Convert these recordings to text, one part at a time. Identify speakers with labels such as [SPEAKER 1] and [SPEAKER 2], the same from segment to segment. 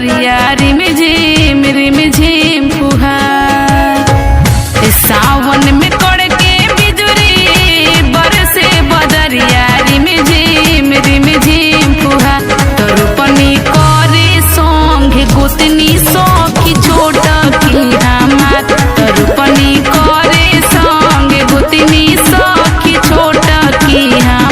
[SPEAKER 1] बदरिया रिम झिम फुहार। सावन में कड़के बिजुरी बरसे बदरिया रिम झिम फुहार। तरुपनी करे संगे गोतनी सखी छोट की हमार। तरुपनी करे संगे गोतनी सखी छोट की हमार।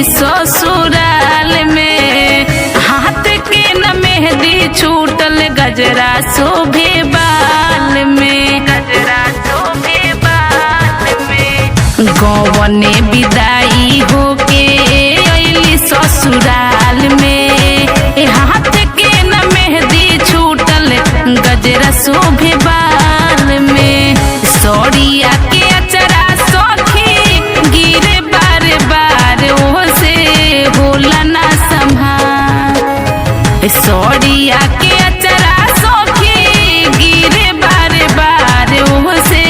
[SPEAKER 1] ससुराल में हाथ के न मेहंदी छूटल गजरा शोभे बाल में। गजरा शोभे बाल में गौवने विदाई होके अइली ससुराल में। हाथ के न मेहंदी छूटल गजरा शोभे बाल में। सौड़िया के अचरा सखी गिरे बार बार ओह से होला ना संभार। सौड़िया के अचरा सखी गिरे बार बार ओह से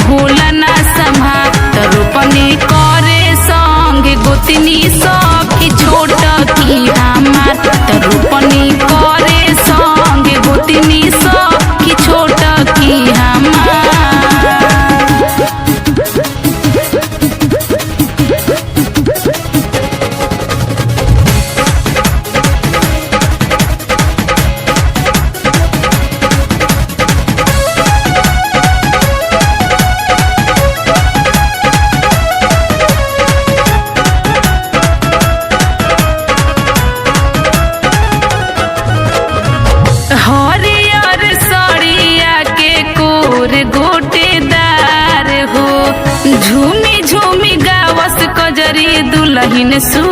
[SPEAKER 1] होला ना संभार। तरुपनी करे संगे गोतनी सखी छोट की हमार। तरुपनी करे संगे गोतनी सखी छोट की हमार। हरियर सड़िया के कोर गोटेदार हो। झूमी झूमी गावस कजरी दुल्हन सु